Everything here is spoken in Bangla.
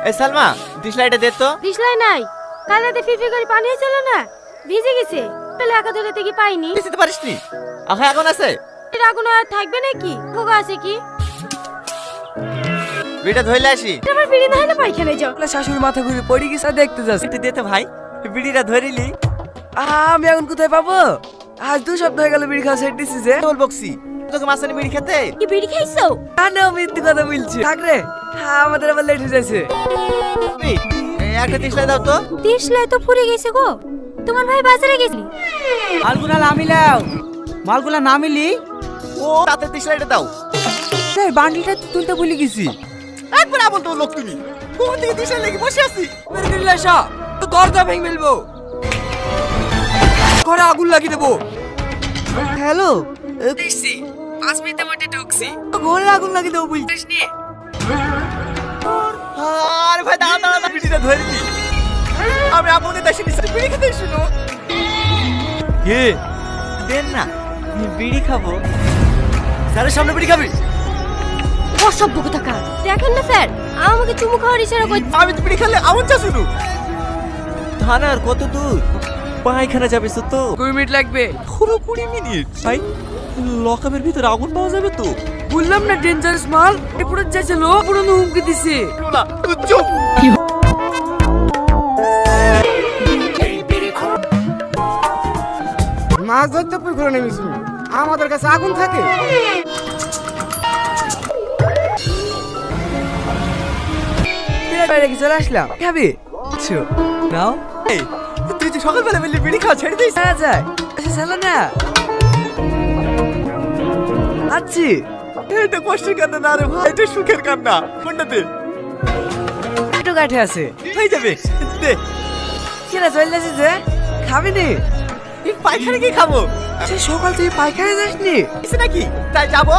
এই সালমা ডিশলাইটে দে তো। দিশলাই নাই, কাল রাতে ফিরফির করে পানি হয়েছিল না, ভিজে গেছে। পেলে একা ধরে থেকে পাইনি। দিতে পারিস নি? আগুন আছে? এর আগুন আর থাকবে নাকি? খোকা আছে কি? বিড়িটা ধইলে আসি। আমার বিড়ি না হলে পায়খানায় যাও। শাশুড়ি মাথা ঘুরে পড়ে গেছে দেখতে যাস। একটু দে তো ভাই, বিড়িটা ধরিলি। আমি এখন কোথায় পাবো? আজ 2 সপ্তাহ হয়ে গেল বিড়ি খাওয়া ছেড়ে দিছি যে। তোল বকছি তোকে মাসানি বিড়ি খেতে। কি বিড়ি খাইছো? না মিথ্যে কথা বলছি। থাক রে, আমাদের আবার লেট হয়ে যাচ্ছে। একটা ডিশলাই দাও তো। দিশলাই তো ফুরে গেছে গো। তোমার ভাই বাজারে গেছে। মালগুলা নামিলাও, মালগুলা নামিলি। ও তাতে ডিশলাইটে দাও। এই বান্ডিলটা তো তুলতে ভুলে গেছি। একবার আমল তো লোক তুমি কোন দিকে ডিশলাই লেগে বসে আছি। মেরে দিলে আসা তো দরজা ভেঙে ফেলবো, ঘরে আগুন লাগিয়ে দেবো। হ্যালো, দেখছি 5 মিনিটের মধ্যে ঢুকছি। ঘরে আগুন লাগিয়ে দেবো বুঝছিস নি? আরে ভাই দাঁড়া দাঁড়া না, বিড়িটা ধরিলি। আমি আপনাদের দেশে নিচ্ছি বিড়ি খেতে শুনো। কে দেন না, বিড়ি খাবো। স্যারের সামনে বিড়ি খাবি? অসভ্য কোথাকার। দেখেন না স্যার, আমাকে চুমু খাওয়ার ইশারা করছে। আমি তো বিড়ি খেলে আমন চা শুনু। থানার কত দূর? পায়খানা যাবে তো? 2 মিনিট লাগবে। পুরো 20 মিনিট। ভাই লকআপের ভিতরে আগুন পাওয়া যাবে তো? বললাম না ডেঞ্জারাস মাল। এ পুরো যাচ্ছিল, পুরো হুমকি দিছে। না চুপ। মাছ ধরতে পুকুরে নেমেছি, আমাদের কাছে আগুন থাকে। বাইরে চলে আসলাম, খাবি? নাও। এই, তুই যে সকালবেলা বললি বিড়ি খাওয়া ছেড়ে দিস। হ্যাঁ যায় চালা না। আচ্ছি এটা কষ্টের কান্না না রে ভাই, এটা সুখের কান্না। কোনটাতে? একটু কাঠে আছে, হয়ে যাবে দে। কিনা চলে যাচ্ছি যে, খাবি নি? এই পায়খানা কি খাবো? সে সকাল থেকে পায়খানা যাসনি? কিছু নাকি তাই যাবো।